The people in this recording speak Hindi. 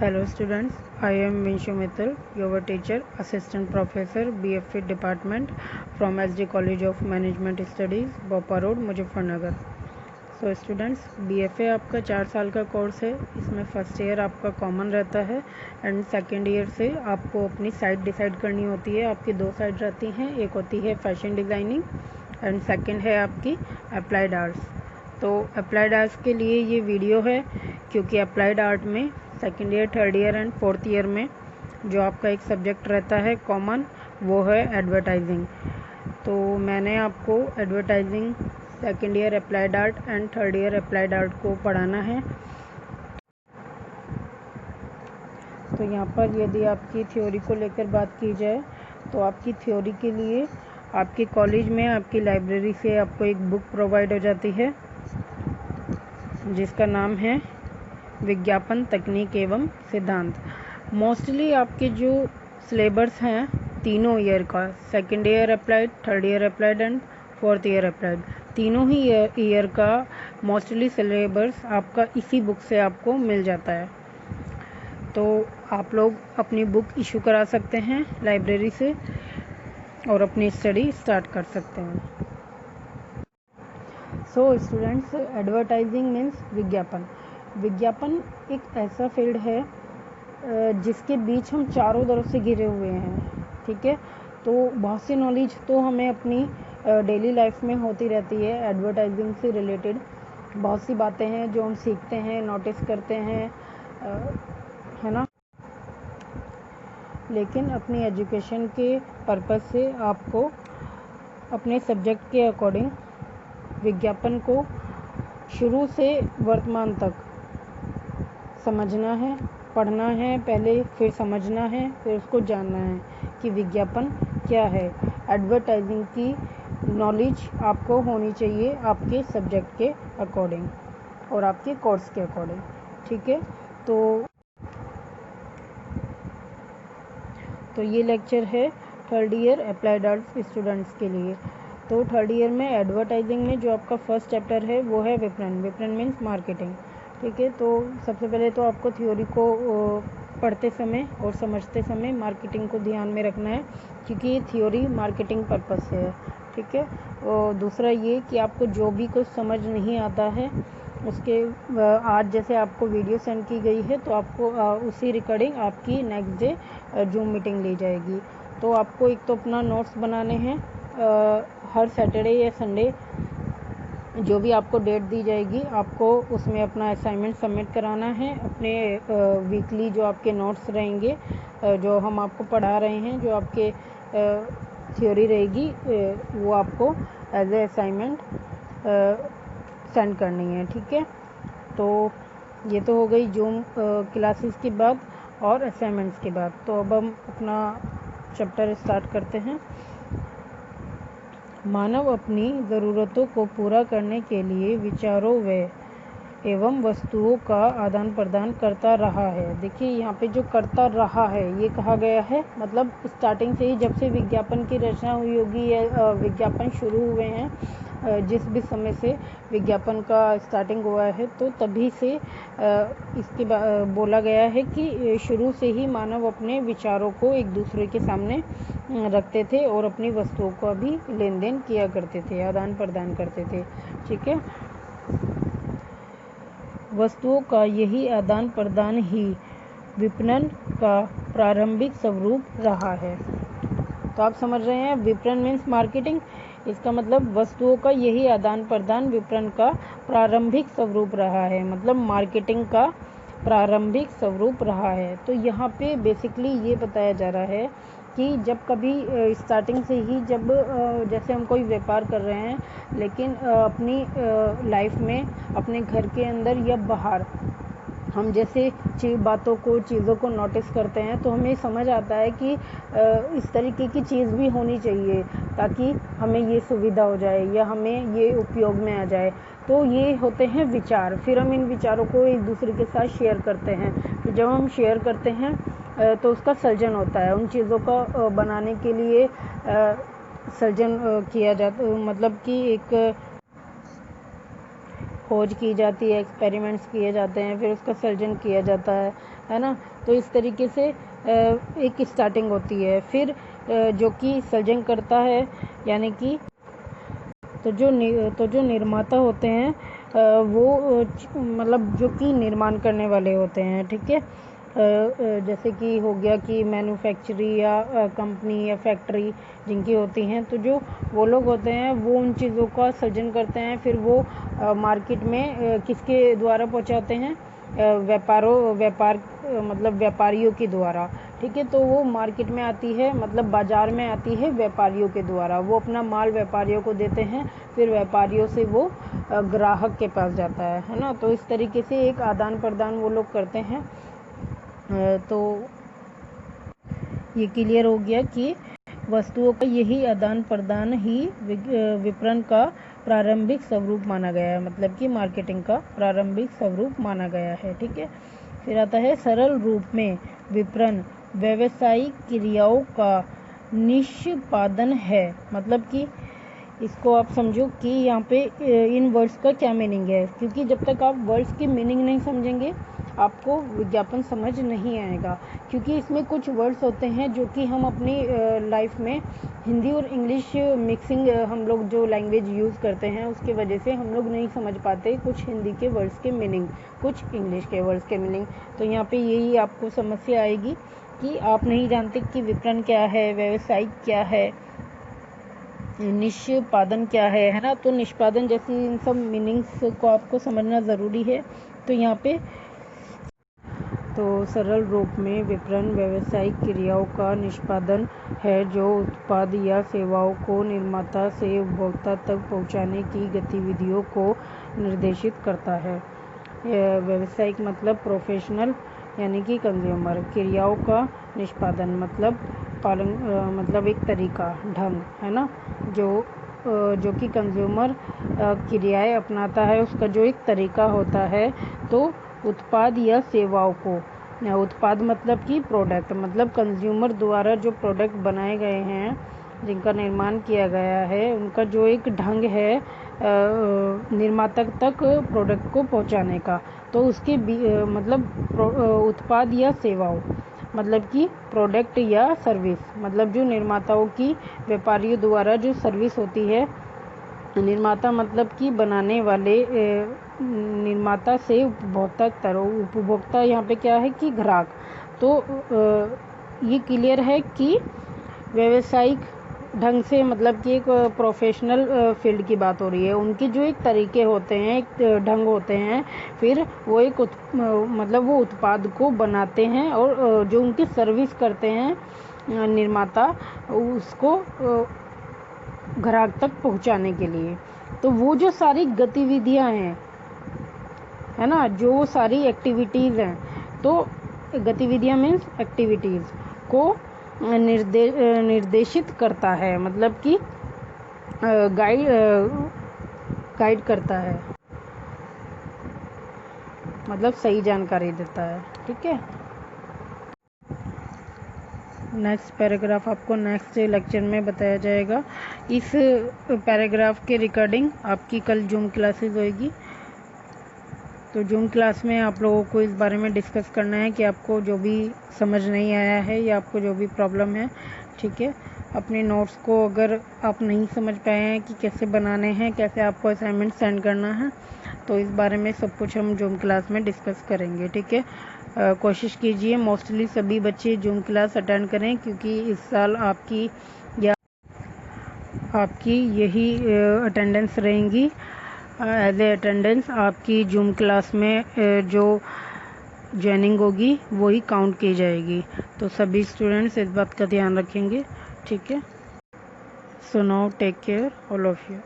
Hello students, I am Vinshu Mittal, your teacher, Assistant Professor, BFA Department from SD College of Management Studies, Bopa road, Muzaffarnagar. So students, BFA आपका 4 साल का कोर्स है। इसमें फर्स्ट ईयर आपका कॉमन रहता है एंड सेकेंड ईयर से आपको अपनी साइड डिसाइड करनी होती है। आपकी 2 साइड रहती हैं, एक होती है फैशन डिज़ाइनिंग एंड सेकेंड है आपकी अप्लाइड आर्ट्स। तो अप्लाइड आर्ट्स के लिए ये वीडियो है क्योंकि अप्लाइड आर्ट में second year, third year and fourth year में जो आपका एक सब्जेक्ट रहता है कॉमन, वो है एडवर्टाइजिंग। तो मैंने आपको advertising second year applied art and third year applied art को पढ़ाना है। तो यहाँ पर यदि आपकी थ्योरी को लेकर बात की जाए तो आपकी थ्योरी के लिए आपके कॉलेज में आपकी लाइब्रेरी से आपको एक बुक प्रोवाइड हो जाती है जिसका नाम है विज्ञापन तकनीक एवं सिद्धांत। मोस्टली आपके जो सिलेबस हैं तीनों ईयर का, second year applied, third year applied and fourth year applied, तीनों ही ईयर का मोस्टली सिलेबस आपका इसी बुक से आपको मिल जाता है। तो आप लोग अपनी बुक इशू करा सकते हैं लाइब्रेरी से और अपनी स्टडी स्टार्ट कर सकते हैं। सो स्टूडेंट्स, एडवर्टाइजिंग मीन्स विज्ञापन। विज्ञापन एक ऐसा फील्ड है जिसके बीच हम चारों तरफ से घिरे हुए हैं, ठीक है। तो बहुत सी नॉलेज तो हमें अपनी डेली लाइफ में होती रहती है एडवर्टाइजिंग से रिलेटेड। बहुत सी बातें हैं जो हम सीखते हैं, नोटिस करते हैं, है ना। लेकिन अपनी एजुकेशन के पर्पस से आपको अपने सब्जेक्ट के अकॉर्डिंग विज्ञापन को शुरू से वर्तमान तक समझना है, पढ़ना है पहले, फिर समझना है, फिर उसको जानना है कि विज्ञापन क्या है। एडवर्टाइजिंग की नॉलेज आपको होनी चाहिए आपके सब्जेक्ट के अकॉर्डिंग और आपके कोर्स के अकॉर्डिंग, ठीक है। तो ये लेक्चर है third year applied arts students के लिए। तो थर्ड ईयर में एडवर्टाइजिंग में जो आपका फर्स्ट चैप्टर है वो है विपणन। विपणन मीन्स मार्केटिंग, ठीक है। तो सबसे पहले तो आपको थ्योरी को पढ़ते समय और समझते समय मार्केटिंग को ध्यान में रखना है क्योंकि ये थ्योरी मार्केटिंग पर्पस से है, ठीक है। और दूसरा ये कि आपको जो भी कुछ समझ नहीं आता है उसके आज जैसे आपको वीडियो सेंड की गई है तो आपको उसी रिकॉर्डिंग आपकी नेक्स्ट डे जूम मीटिंग ली जाएगी। तो आपको एक तो अपना नोट्स बनाने हैं हर सैटरडे या संडे जो भी आपको डेट दी जाएगी आपको उसमें अपना असाइनमेंट सबमिट कराना है। अपने वीकली जो आपके नोट्स रहेंगे, जो हम आपको पढ़ा रहे हैं, जो आपके थ्योरी रहेगी, वो आपको एज ए असाइनमेंट सेंड करनी है, ठीक है। तो ये तो हो गई जूम क्लासेस की बात और असाइनमेंट्स के बाद। तो अब हम अपना चैप्टर स्टार्ट करते हैं। मानव अपनी ज़रूरतों को पूरा करने के लिए विचारों एवं वस्तुओं का आदान प्रदान करता रहा है। देखिए यहाँ पे जो करता रहा है ये कहा गया है, मतलब स्टार्टिंग से ही जब से विज्ञापन की रचना हुई होगी या विज्ञापन शुरू हुए हैं, जिस भी समय से विज्ञापन का स्टार्टिंग हुआ है तो तभी से इसके बोला गया है कि शुरू से ही मानव अपने विचारों को एक दूसरे के सामने रखते थे और अपनी वस्तुओं का भी लेन देन किया करते थे, आदान प्रदान करते थे, ठीक है। वस्तुओं का यही आदान प्रदान ही विपणन का प्रारंभिक स्वरूप रहा है। तो आप समझ रहे हैं, विपणन मीन्स मार्केटिंग, इसका मतलब वस्तुओं का यही आदान प्रदान विपणन का प्रारंभिक स्वरूप रहा है, मतलब मार्केटिंग का प्रारंभिक स्वरूप रहा है। तो यहाँ पे बेसिकली ये बताया जा रहा है कि जब कभी स्टार्टिंग से ही जब जैसे हम कोई व्यापार कर रहे हैं लेकिन अपनी लाइफ में अपने घर के अंदर या बाहर हम जैसे बातों को, चीज़ों को नोटिस करते हैं तो हमें समझ आता है कि इस तरीके की चीज़ भी होनी चाहिए ताकि हमें ये सुविधा हो जाए या हमें ये उपयोग में आ जाए। तो ये होते हैं विचार। फिर हम इन विचारों को एक दूसरे के साथ शेयर करते हैं। तो जब हम शेयर करते हैं तो उसका सर्जन होता है। उन चीज़ों का बनाने के लिए सर्जन किया जाता, मतलब कि एक खोज की जाती है, एक्सपेरिमेंट्स किए जाते हैं, फिर उसका सर्जन किया जाता है ना। तो इस तरीके से एक स्टार्टिंग होती है। फिर जो कि सर्जन करता है, यानी कि तो जो निर्माता होते हैं वो मतलब जो कि निर्माण करने वाले होते हैं, ठीक है। जैसे कि हो गया कि मैन्युफैक्चरी या कंपनी या फैक्ट्री जिनकी होती हैं, तो जो वो लोग होते हैं वो उन चीज़ों का सर्जन करते हैं, फिर वो मार्केट में किसके द्वारा पहुंचाते हैं, मतलब व्यापारियों के द्वारा, ठीक है। तो वो मार्केट में आती है, मतलब बाज़ार में आती है व्यापारियों के द्वारा। वो अपना माल व्यापारियों को देते हैं, फिर व्यापारियों से वो ग्राहक के पास जाता है ना। तो इस तरीके से एक आदान प्रदान वो लोग करते हैं। तो ये क्लियर हो गया कि वस्तुओं का यही आदान प्रदान ही विपणन का प्रारंभिक स्वरूप माना गया है, मतलब कि मार्केटिंग का प्रारंभिक स्वरूप माना गया है, ठीक है। फिर आता है सरल रूप में विपणन व्यावसायिक क्रियाओं का निष्पादन है। मतलब कि इसको आप समझो कि यहाँ पे इन वर्ड्स का क्या मीनिंग है, क्योंकि जब तक आप वर्ड्स की मीनिंग नहीं समझेंगे आपको विज्ञापन समझ नहीं आएगा। क्योंकि इसमें कुछ वर्ड्स होते हैं जो कि हम अपनी लाइफ में हिंदी और इंग्लिश मिक्सिंग हम लोग जो लैंग्वेज यूज़ करते हैं उसके वजह से हम लोग नहीं समझ पाते कुछ हिंदी के वर्ड्स के मीनिंग, कुछ इंग्लिश के वर्ड्स के मीनिंग। तो यहाँ पे यही आपको समस्या आएगी कि आप नहीं जानते कि विपणन क्या है, व्यवसायिक क्या है, निष्पादन क्या है ना। तो निष्पादन जैसी इन सब मीनिंग्स को आपको समझना ज़रूरी है। तो यहाँ पे तो सरल रूप में विपणन व्यावसायिक क्रियाओं का निष्पादन है जो उत्पाद या सेवाओं को निर्माता से उपभोक्ता तक पहुंचाने की गतिविधियों को निर्देशित करता है। व्यावसायिक मतलब प्रोफेशनल, यानी कि कंज्यूमर। क्रियाओं का निष्पादन मतलब पालन, मतलब एक तरीका, ढंग, है ना, जो कि कंज्यूमर क्रियाएं अपनाता है, उसका जो एक तरीका होता है। तो उत्पाद या सेवाओं को, उत्पाद मतलब कि प्रोडक्ट, मतलब कंज्यूमर द्वारा जो प्रोडक्ट बनाए गए हैं, जिनका निर्माण किया गया है, उनका जो एक ढंग है निर्माता तक प्रोडक्ट को पहुंचाने का। तो उसके मतलब उत्पाद या सेवाओं मतलब कि प्रोडक्ट या सर्विस, मतलब जो निर्माताओं की व्यापारियों द्वारा जो सर्विस होती है। निर्माता मतलब कि बनाने वाले, निर्माता से उपभोक्ता तक, उपभोक्ता यहाँ पे क्या है कि ग्राहक। तो ये क्लियर है कि व्यावसायिक ढंग से मतलब कि एक प्रोफेशनल फील्ड की बात हो रही है। उनके जो एक तरीके होते हैं, एक ढंग होते हैं, फिर वो एक मतलब वो उत्पाद को बनाते हैं और जो उनकी सर्विस करते हैं निर्माता, उसको ग्राहक तक पहुंचाने के लिए। तो वो जो सारी गतिविधियां हैं, है ना, जो सारी एक्टिविटीज़ हैं, तो गतिविधियां मीन्स एक्टिविटीज़ को निर्देशित करता है, मतलब कि गाइड करता है, मतलब सही जानकारी देता है, ठीक है। नेक्स्ट पैराग्राफ आपको नेक्स्ट लेक्चर में बताया जाएगा। इस पैराग्राफ के रिकॉर्डिंग आपकी कल जूम क्लासेस होएगी। तो जूम क्लास में आप लोगों को इस बारे में डिस्कस करना है कि आपको जो भी समझ नहीं आया है या आपको जो भी प्रॉब्लम है, ठीक है, अपने नोट्स को अगर आप नहीं समझ पाए हैं कि कैसे बनाने हैं, कैसे आपको असाइनमेंट सेंड करना है, तो इस बारे में सब कुछ हम जूम क्लास में डिस्कस करेंगे, ठीक है। कोशिश कीजिए मोस्टली सभी बच्चे जूम क्लास अटेंड करें, क्योंकि इस साल आपकी यही अटेंडेंस रहेंगी। एज ए अटेंडेंस आपकी जूम क्लास में जो ज्वाइनिंग होगी वही काउंट की जाएगी। तो सभी स्टूडेंट्स इस बात का ध्यान रखेंगे, ठीक है। So now take care all of you.